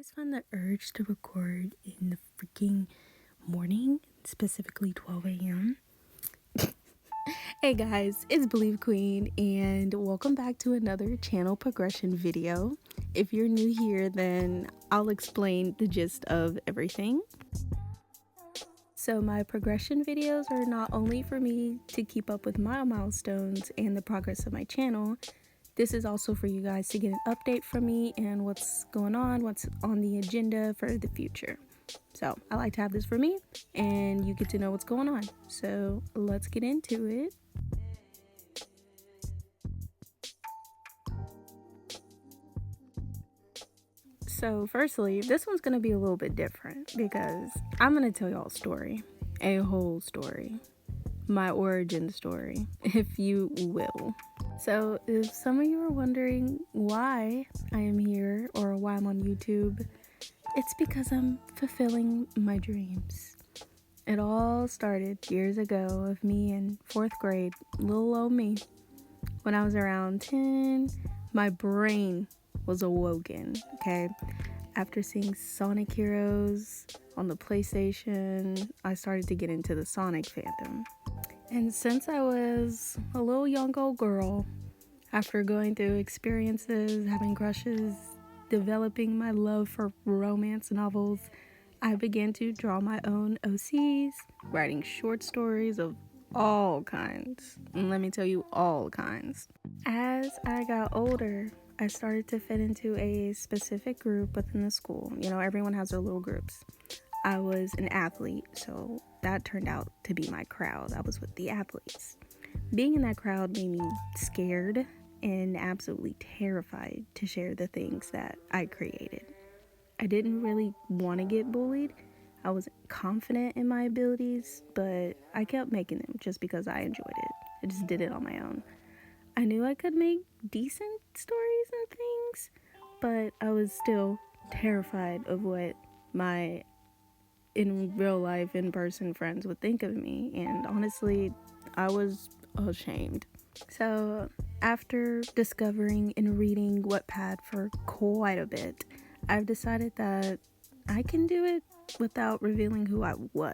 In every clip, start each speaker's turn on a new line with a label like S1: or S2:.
S1: always find the urge to record in the freaking morning, specifically 12 a.m. Hey guys, it's Believe Queen, and welcome back to another channel progression video. If you're new here, then I'll explain the gist of everything. So my progression videos are not only for me to keep up with my milestones and the progress of my channel. This is also for you guys to get an update from me and what's going on, what's on the agenda for the future. So I like to have this for me, and you get to know what's going on. So let's get into it. So firstly, this one's going to be a little bit different because I'm going to tell y'all a whole story, my origin story, if you will. So if some of you are wondering why I am here or why I'm on YouTube, it's because I'm fulfilling my dreams. It all started years ago of me in 4th grade, little old me. When I was around 10, my brain was awoken, okay? After seeing Sonic Heroes on the PlayStation, I started to get into the Sonic fandom. And since I was a little young old girl, after going through experiences, having crushes, developing my love for romance novels, I began to draw my own OCs, writing short stories of all kinds. And let me tell you, all kinds. As I got older, I started to fit into a specific group within the school. You know, everyone has their little groups. I was an athlete, so that turned out to be my crowd. I was with the athletes. Being in that crowd made me scared and absolutely terrified to share the things that I created. I didn't really want to get bullied. I wasn't confident in my abilities, but I kept making them just because I enjoyed it. I just did it on my own. I knew I could make decent stories and things, but I was still terrified of what my in real life, in-person friends would think of me, and honestly, I was ashamed. So after discovering and reading Wattpad for quite a bit, I've decided that I can do it without revealing who I was,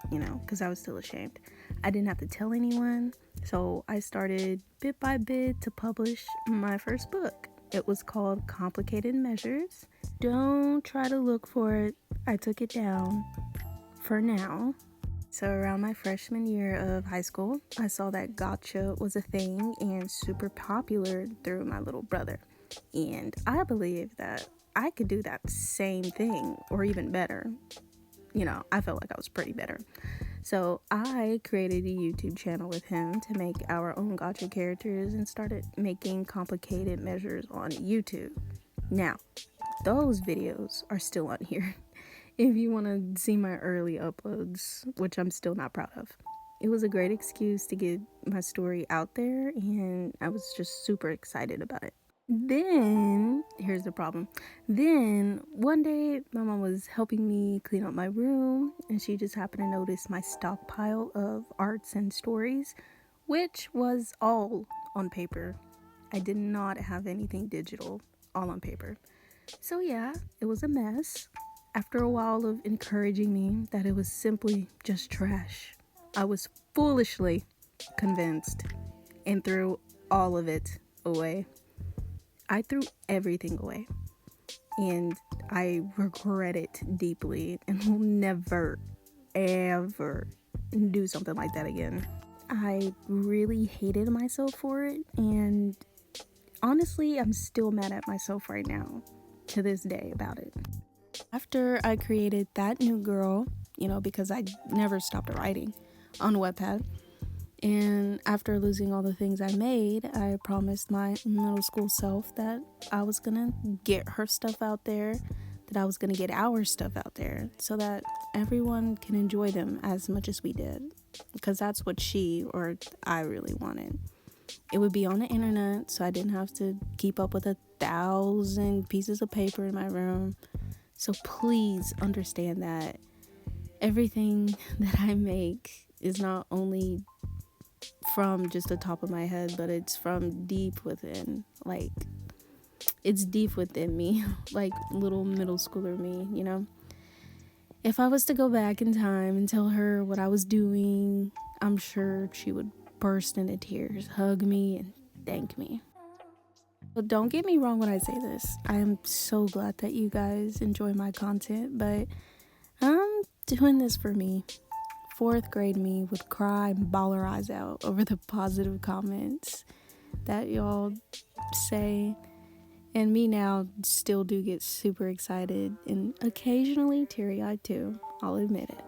S1: because I was still ashamed. I didn't have to tell anyone, so I started bit by bit to publish my first book. It was called Complicated Measures. Don't try to look for it. I took it down for now. So around my freshman year of high school, I saw that gotcha was a thing and super popular through my little brother. And I believed that I could do that same thing or even better. I felt like I was pretty better. So I created a YouTube channel with him to make our own gotcha characters and started making complicated measures on YouTube. Now, those videos are still on here if you want to see my early uploads, which I'm still not proud of. It was a great excuse to get my story out there, and I was just super excited about it. Then, here's the problem. Then, one day, my mom was helping me clean up my room, and she just happened to notice my stockpile of arts and stories, which was all on paper. I did not have anything digital, all on paper. So yeah, it was a mess. After a while of encouraging me that it was simply just trash, I was foolishly convinced and threw all of it away. I threw everything away, and I regret it deeply and will never, ever do something like that again. I really hated myself for it, and honestly, I'm still mad at myself right now, to this day, about it. After I created that new girl, because I never stopped writing on Wattpad, and after losing all the things I made, I promised my middle school self that I was gonna get her stuff out there, that I was gonna get our stuff out there, so that everyone can enjoy them as much as we did, because that's what she or I really wanted. It would be on the internet, so I didn't have to keep up with 1,000 pieces of paper in my room. So please understand that everything that I make is not only from just the top of my head, but it's from deep within. Like, It's deep within me, like little middle schooler me, you know? If I was to go back in time and tell her what I was doing, I'm sure she would burst into tears, hug me, and thank me. But don't get me wrong when I say this. I am so glad that you guys enjoy my content, but I'm doing this for me. Fourth grade me would cry and bawl her eyes out over the positive comments that y'all say. And me now still do get super excited and occasionally teary-eyed too. I'll admit it.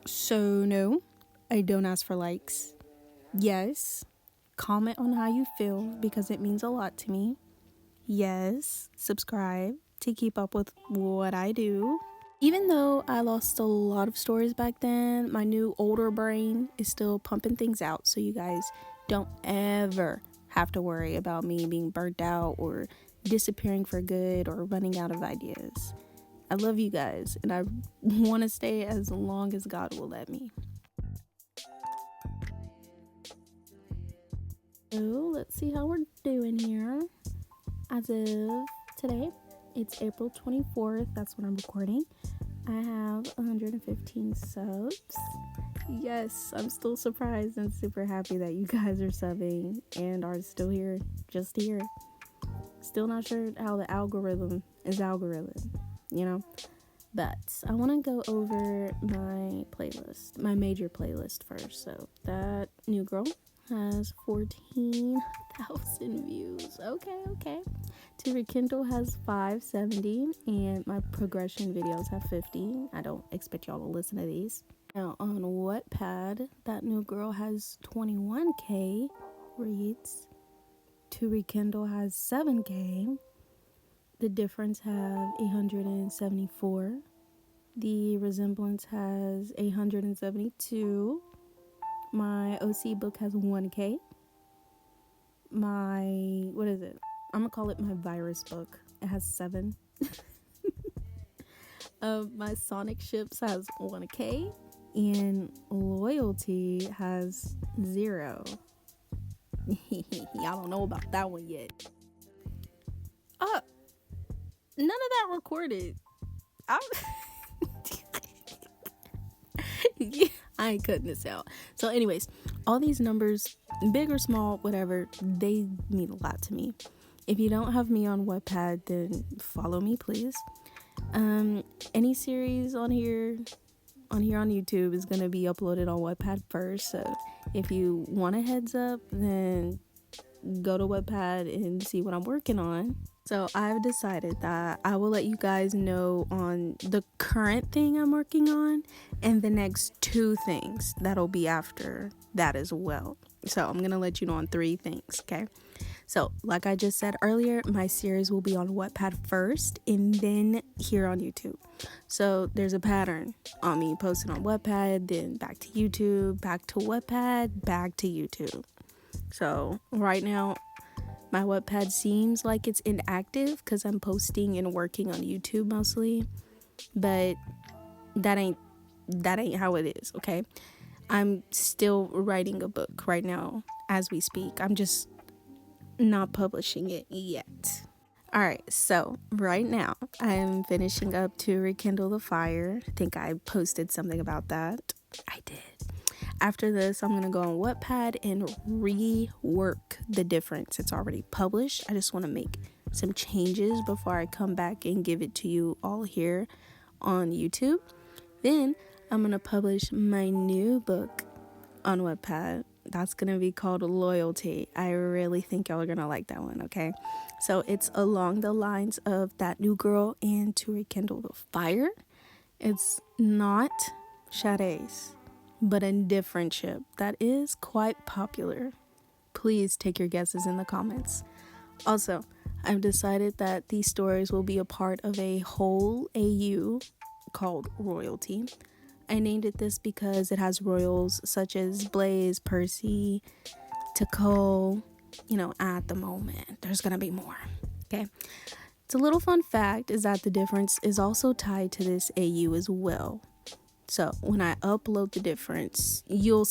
S1: So no, I don't ask for likes. Yes, comment on how you feel because it means a lot to me. Yes, subscribe to keep up with what I do. Even though I lost a lot of stories back then, my new older brain is still pumping things out, so you guys don't ever have to worry about me being burnt out or disappearing for good or running out of ideas. I love you guys, and I want to stay as long as God will let me. So let's see how we're doing here. As of today, it's April 24th. That's when I'm recording. I have 115 subs. Yes, I'm still surprised and super happy that you guys are subbing and are still here, just here. Still not sure how the algorithm is you know? But I want to go over my playlist, my major playlist first. So that new girl has 14,000 views. Okay. To Rekindle has 570, and my progression videos have 50. I don't expect y'all to listen to these. Now on Wattpad, that new girl has 21k reads. To Rekindle has 7k. The Difference have 874. The Resemblance has 872. My OC book has 1k. My, what is it? I'm gonna call it my virus book. It has 7. My Sonic Ships has 1k. And Loyalty has 0. Y'all don't know about that one yet. None of that recorded. I ain't cutting this out. So anyways, all these numbers, big or small, whatever, they mean a lot to me. If you don't have me on Wattpad, then follow me, please. Any series on here on YouTube is going to be uploaded on Wattpad first. So if you want a heads up, then go to Wattpad and see what I'm working on. So I've decided that I will let you guys know on the current thing I'm working on and the next 2 things that'll be after that as well. So I'm going to let you know on 3 things, okay? So like I just said earlier, my series will be on Wattpad first and then here on YouTube. So there's a pattern on me posting on Wattpad, then back to YouTube, back to Wattpad, back to YouTube. So right now, my Wattpad seems like it's inactive because I'm posting and working on YouTube mostly, but that ain't how it is, okay? I'm still writing a book right now as we speak. I'm just not publishing it yet. All right, so right now I'm finishing up To Rekindle the Fire. I think I posted something about that. I did. After this, I'm going to go on Wattpad and rework The Difference. It's already published. I just want to make some changes before I come back and give it to you all here on YouTube. Then I'm going to publish my new book on Wattpad. That's going to be called Loyalty. I really think y'all are going to like that one, okay? So it's along the lines of That New Girl and To Rekindle the Fire. It's not Shadaze, but a different ship that is quite popular. Please take your guesses in the comments. Also, I've decided that these stories will be a part of a whole AU called Royalty. I named it this because it has royals such as Blaze, Percy, Takole, at the moment. There's gonna be more, okay? It's a little fun fact is that The Difference is also tied to this AU as well. So when I upload The Difference, you'll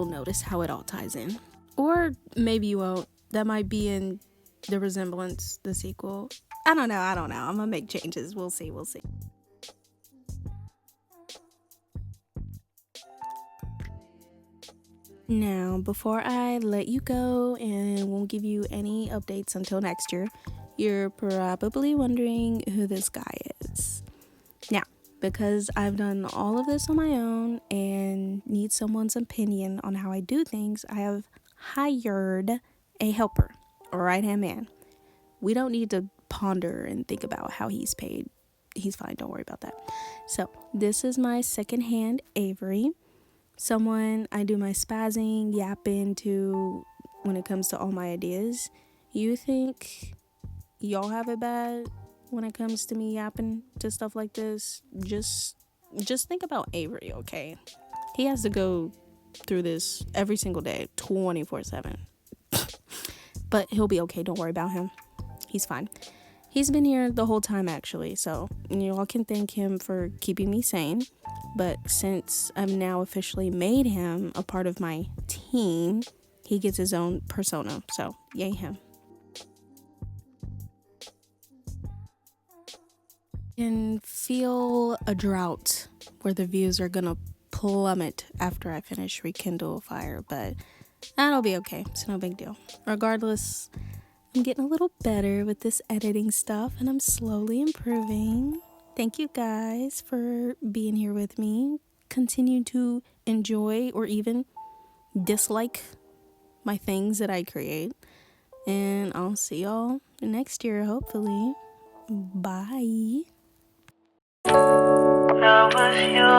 S1: notice how it all ties in. Or maybe you won't. That might be in the resemblance, the sequel. I don't know. I'm gonna make changes. We'll see. Now, before I let you go and won't give you any updates until next year, you're probably wondering who this guy is. Now, because I've done all of this on my own and need someone's opinion on how I do things, I have hired a helper, a right-hand man. We don't need to ponder and think about how he's paid. He's fine, don't worry about that. So, this is my second-hand Avery. Someone I do my spazzing, yapping to when it comes to all my ideas. You think y'all have it bad when it comes to me yapping to stuff like this? Just think about Avery, okay? He has to go through this every single day, 24/7. But he'll be okay, don't worry about him. He's fine. He's been here the whole time, actually, so you all can thank him for keeping me sane. But since I've now officially made him a part of my team, he gets his own persona, so yay him. Can feel a drought where the views are gonna plummet after I finish Rekindle Fire, but that'll be okay. It's no big deal. Regardless, I'm getting a little better with this editing stuff and I'm slowly improving. Thank you guys for being here with me. Continue to enjoy or even dislike my things that I create. And I'll see y'all next year, hopefully. Bye. That was you.